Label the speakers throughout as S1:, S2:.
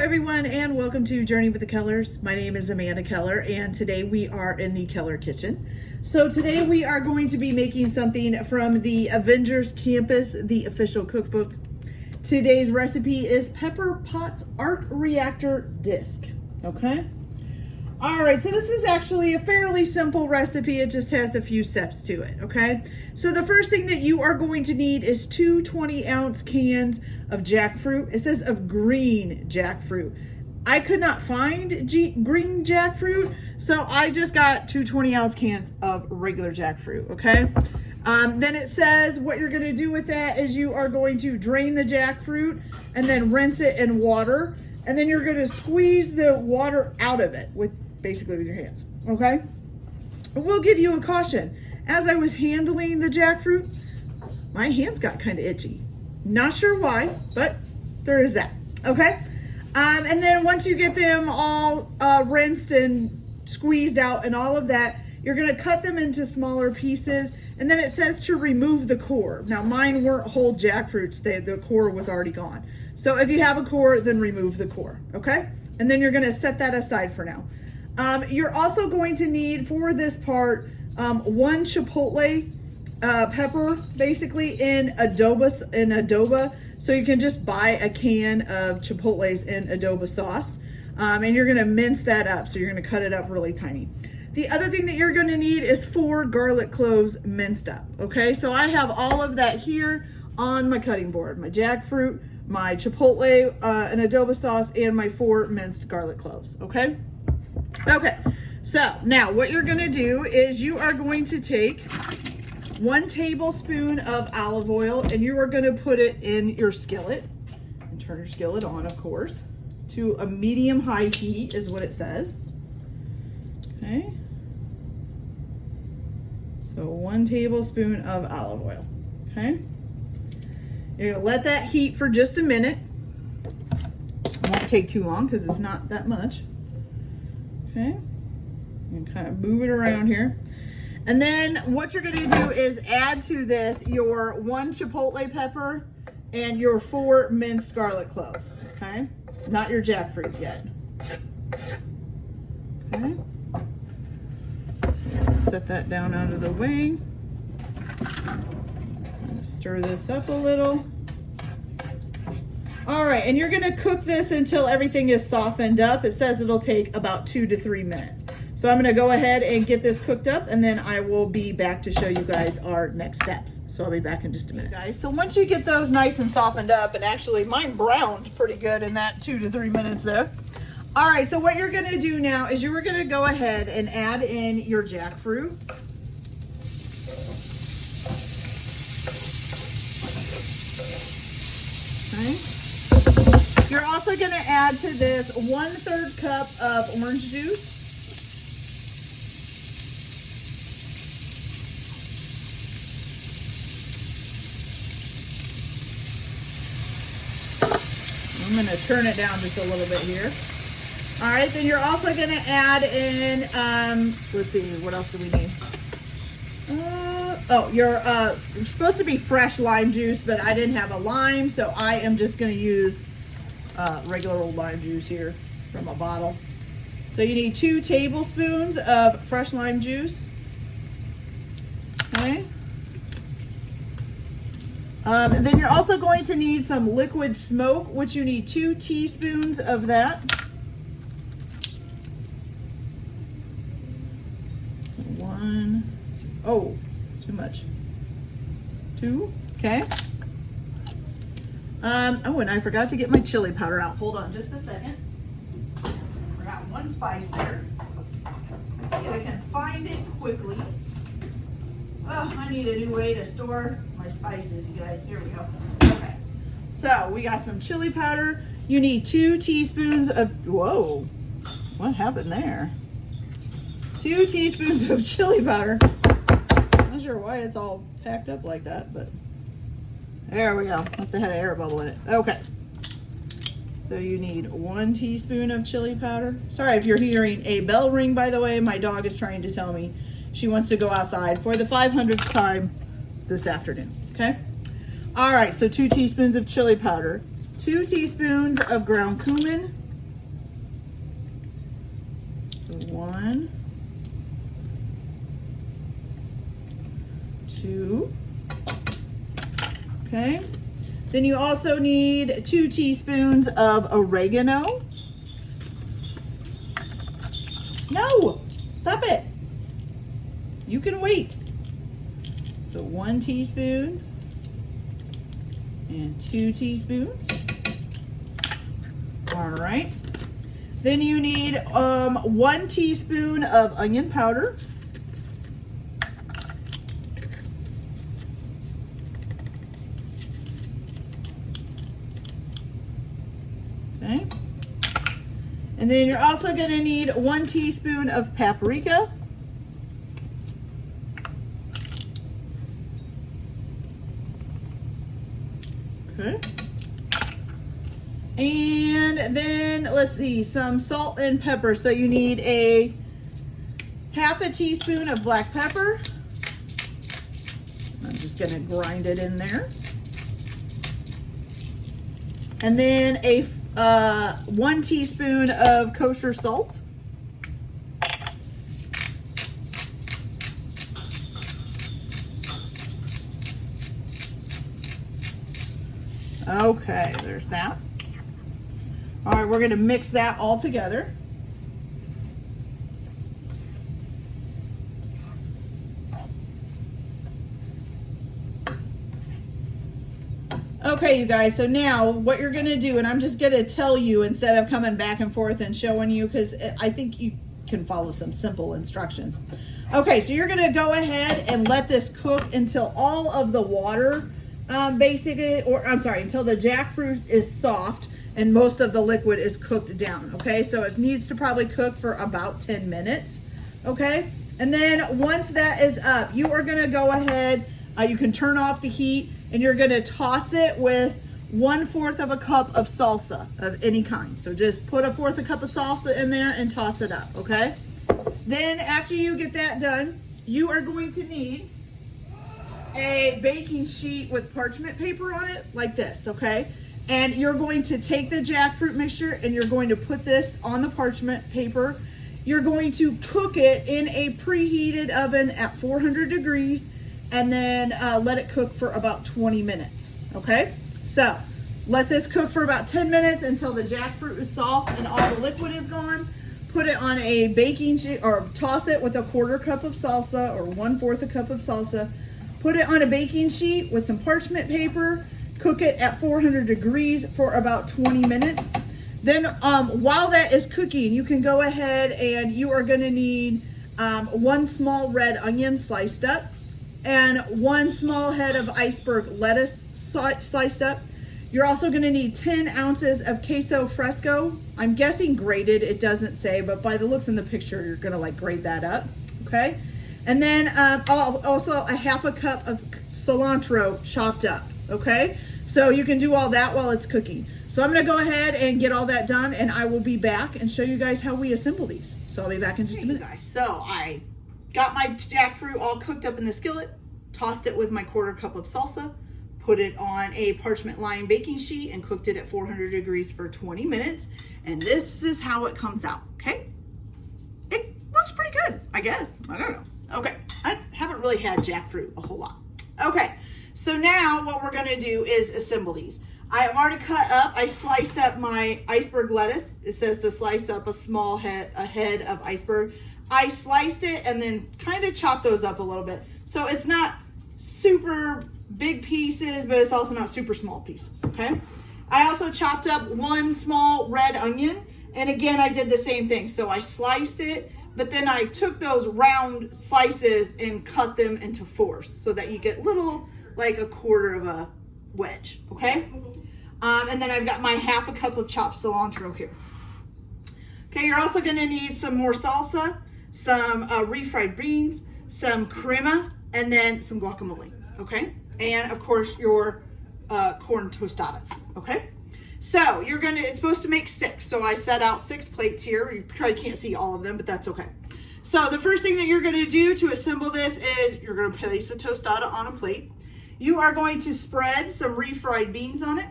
S1: everyone, and welcome to Journey with the Kellers. My name is Amanda Keller, and today we are in the Keller kitchen. So today we are going to be making something from the Avengers Campus, the official cookbook. Today's recipe is Pepper Pott's Arc Reactor Disc. Okay. All right, so this is actually a fairly simple recipe. It just has a few steps to it, okay? So the first thing that you are going to need is two 20-ounce cans of jackfruit. It says of green jackfruit. I could not find green jackfruit, so I just got two 20-ounce cans of regular jackfruit, okay? Then it says what you're gonna do with that is you are going to drain the jackfruit and then rinse it in water. And then you're gonna squeeze the water out of it basically with your hands, okay? I will give you a caution. As I was handling the jackfruit, my hands got kind of itchy. Not sure why, but there is that, okay? And then once you get them all rinsed and squeezed out and all of that, you're gonna cut them into smaller pieces. And then it says to remove the core. Now mine weren't whole jackfruits, the core was already gone. So if you have a core, then remove the core, okay? And then you're gonna set that aside for now. You're also going to need, for this part, one chipotle pepper, basically in adobo. So you can just buy a can of chipotles in adobo sauce. And you're gonna mince that up. So you're gonna cut it up really tiny. The other thing that you're gonna need is 4 garlic cloves minced up, okay? So I have all of that here on my cutting board. My jackfruit, my chipotle, an adobo sauce, and my 4 minced garlic cloves, okay? Okay, so now what you're gonna do is you are going to take 1 tablespoon of olive oil and you are gonna put it in your skillet and turn your skillet on, of course, to a medium-high heat is what it says, okay? So 1 tablespoon of olive oil, okay? You're gonna let that heat for just a minute. It won't take too long because it's not that much. Okay, and kind of move it around here. And then what you're gonna do is add to this your 1 chipotle pepper and your 4 minced garlic cloves, okay? Not your jackfruit yet. Okay, so let's set that down out of the way. Stir this up a little. All right, and you're gonna cook this until everything is softened up. It says it'll take about 2 to 3 minutes. So I'm gonna go ahead and get this cooked up and then I will be back to show you guys our next steps. So I'll be back in just a minute, guys. So once you get those nice and softened up, and actually mine browned pretty good in that 2 to 3 minutes there. All right, so what you're gonna do now is you are gonna go ahead and add in your jackfruit. Okay. You're also going to add to this 1/3 cup of orange juice. I'm going to turn it down just a little bit here. All right, then you're also going to add in, let's see, what else do we need? You're supposed to be fresh lime juice, but I didn't have a lime, so I am just going to use regular old lime juice here from a bottle. So you need 2 tablespoons of fresh lime juice. Okay. And then you're also going to need some liquid smoke, which you need 2 teaspoons of that. 1, oh, too much. 2, okay. Oh, and I forgot to get my chili powder out. Hold on just a second. Forgot 1 spice there. Maybe I can find it quickly. Oh, I need a new way to store my spices, you guys. Here we go. Okay. So we got some chili powder. You need 2 teaspoons of, whoa, what happened there? 2 teaspoons of chili powder. Not sure why it's all packed up like that, but there we go. Must have had an air bubble in it. Okay. So you need 1 teaspoon of chili powder. Sorry if you're hearing a bell ring, by the way. My dog is trying to tell me she wants to go outside for the 500th time this afternoon, okay? All right, so 2 teaspoons of chili powder, 2 teaspoons of ground cumin, 1, 2. Okay. Then you also need 2 teaspoons of oregano. No, stop it. You can wait. So 1 teaspoon and 2 teaspoons. All right. Then you need 1 teaspoon of onion powder. Okay. And then you're also going to need 1 teaspoon of paprika. Okay. And then let's see, some salt and pepper. So you need a half a teaspoon of black pepper. I'm just going to grind it in there. And then a 1 teaspoon of kosher salt. Okay, there's that. All right, we're going to mix that all together. Okay, you guys, so now what you're going to do, and I'm just going to tell you instead of coming back and forth and showing you, because I think you can follow some simple instructions. Okay, so you're going to go ahead and let this cook until all of the water, basically, or I'm sorry, until the jackfruit is soft and most of the liquid is cooked down, okay? So it needs to probably cook for about 10 minutes, okay? And then once that is up, you are going to go ahead, you can turn off the heat, and you're going to toss it with 1/4 of a cup of salsa of any kind. So just put 1/4 cup of salsa in there and toss it up, okay? Then after you get that done, you are going to need a baking sheet with parchment paper on it like this, okay? And you're going to take the jackfruit mixture and you're going to put this on the parchment paper. You're going to cook it in a preheated oven at 400 degrees and then let it cook for about 20 minutes, okay? So let this cook for about 10 minutes until the jackfruit is soft and all the liquid is gone. Put it on a baking sheet or toss it with 1/4 cup of salsa or 1/4 a cup of salsa. Put it on a baking sheet with some parchment paper. Cook it at 400 degrees for about 20 minutes. Then while that is cooking, you can go ahead and you are going to need 1 small red onion sliced up and 1 small head of iceberg lettuce sliced up. You're also going to need 10 ounces of queso fresco. I'm guessing grated, it doesn't say, but by the looks in the picture, you're going to like grate that up, okay? And then also a 1/2 cup of cilantro chopped up, okay? So you can do all that while it's cooking. So I'm going to go ahead and get all that done, and I will be back and show you guys how we assemble these. So I'll be back in just a minute. Guys, so I got my jackfruit all cooked up in the skillet, tossed it with my 1/4 cup of salsa, put it on a parchment lined baking sheet and cooked it at 400 degrees for 20 minutes. And this is how it comes out, okay? It looks pretty good, I guess. I don't know. Okay, I haven't really had jackfruit a whole lot. Okay, so now what we're gonna do is assemble these. I've already cut up, I sliced up my iceberg lettuce. It says to slice up a head of iceberg. I sliced it and then kind of chopped those up a little bit. So it's not super big pieces, but it's also not super small pieces, okay? I also chopped up 1 small red onion. And again, I did the same thing. So I sliced it, but then I took those round slices and cut them into 4s so that you get little, like 1/4 of a wedge, okay? And then I've got my 1/2 cup of chopped cilantro here. Okay, you're also gonna need some more salsa, some refried beans, some crema, and then some guacamole, okay? And of course your corn tostadas, okay? So it's supposed to make 6. So I set out 6 plates here. You probably can't see all of them, but that's okay. So the first thing that you're gonna do to assemble this is you're gonna place the tostada on a plate. You are going to spread some refried beans on it.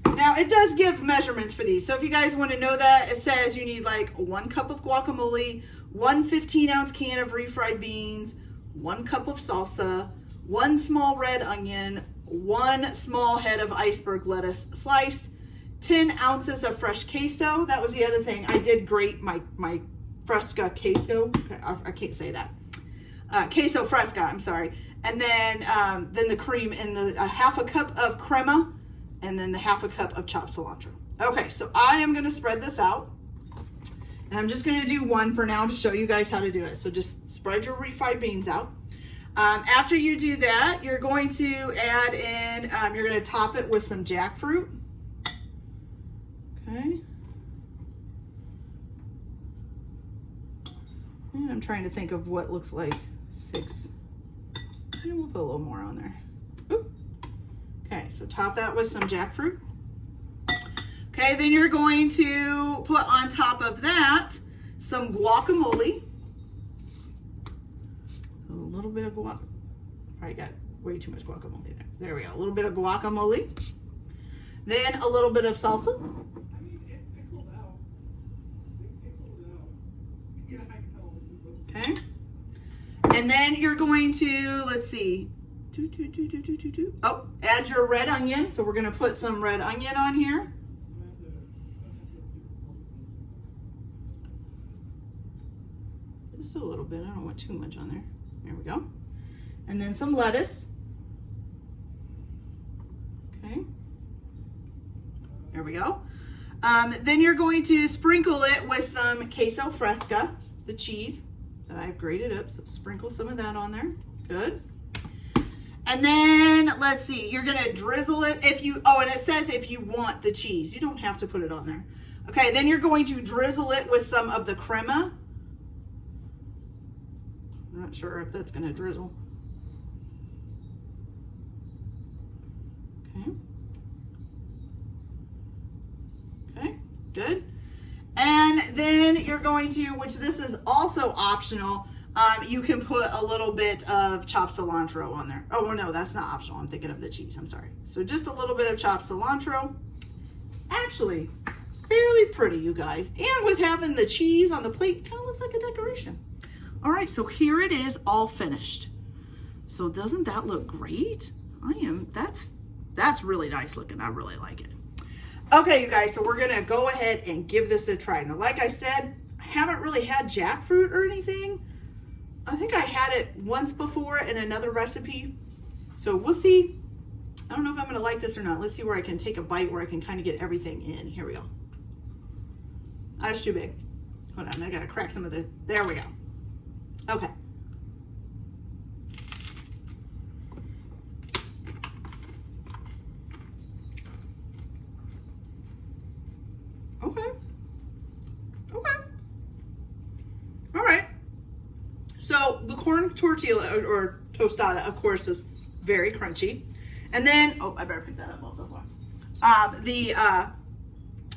S1: Now it does give measurements for these. So if you guys want to know that, it says you need like 1 cup of guacamole, 1 15-ounce can of refried beans, 1 cup of salsa, 1 small red onion, 1 small head of iceberg lettuce sliced, 10 ounces of fresh queso. That was the other thing. I did grate my fresca queso. I can't say that. Queso fresca, I'm sorry. And then the cream and the 1/2 cup of crema, and then the 1/2 cup of chopped cilantro. Okay, so I am gonna spread this out. And I'm just gonna do one for now to show you guys how to do it. So just spread your refried beans out. After you do that, you're going to add in, you're gonna top it with some jackfruit. Okay. And I'm trying to think of what looks like 6. And we'll put a little more on there. Oop. Okay, so top that with some jackfruit. Okay, then you're going to put on top of that some guacamole. A little bit of guacamole. Probably got way too much guacamole there. There we go. A little bit of guacamole. Then a little bit of salsa. Okay. And then you're going to, let's see. Oh, add your red onion. So we're going to put some red onion on here. Just a little bit. I don't want too much on there. There we go. And then some lettuce. Okay. There we go. Then you're going to sprinkle it with some queso fresca, the cheese that I've grated up. So sprinkle some of that on there. Good. And then let's see, you're gonna drizzle it and it says if you want the cheese, you don't have to put it on there. Okay, then you're going to drizzle it with some of the crema. I'm not sure if that's gonna drizzle. Okay. Okay, good. And then you're going to, which this is also optional, you can put a little bit of chopped cilantro on there. Oh, no, that's not optional. I'm thinking of the cheese. I'm sorry. So just a little bit of chopped cilantro. Actually, fairly pretty, you guys. And with having the cheese on the plate, kind of looks like a decoration. All right, so here it is all finished. So doesn't that look great? That's really nice looking. I really like it. Okay, you guys, so we're gonna go ahead and give this a try. Now, like I said, I haven't really had jackfruit or anything. I think I had it once before in another recipe. So we'll see. I don't know if I'm gonna like this or not. Let's see where I can take a bite where I can kind of get everything in. Here we go. That's too big. Hold on, I gotta crack some of the, there we go. Okay. Okay. Okay. All right. So the corn tortilla or tostada, of course, is very crunchy. And then, oh, I better pick that up off the floor.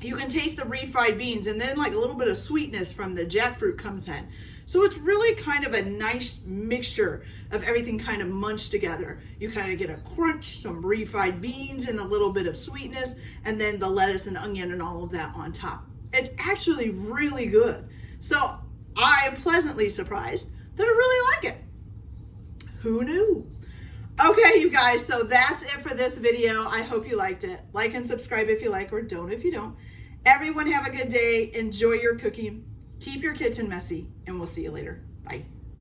S1: You can taste the refried beans, and then like a little bit of sweetness from the jackfruit comes in. So it's really kind of a nice mixture of everything kind of munched together. You kind of get a crunch, some refried beans, and a little bit of sweetness, and then the lettuce and onion and all of that on top. It's actually really good. So I am pleasantly surprised that I really like it. Who knew? Okay, you guys, so that's it for this video. I hope you liked it. Like and subscribe if you like, or don't if you don't. Everyone have a good day. Enjoy your cooking. Keep your kitchen messy, and we'll see you later. Bye.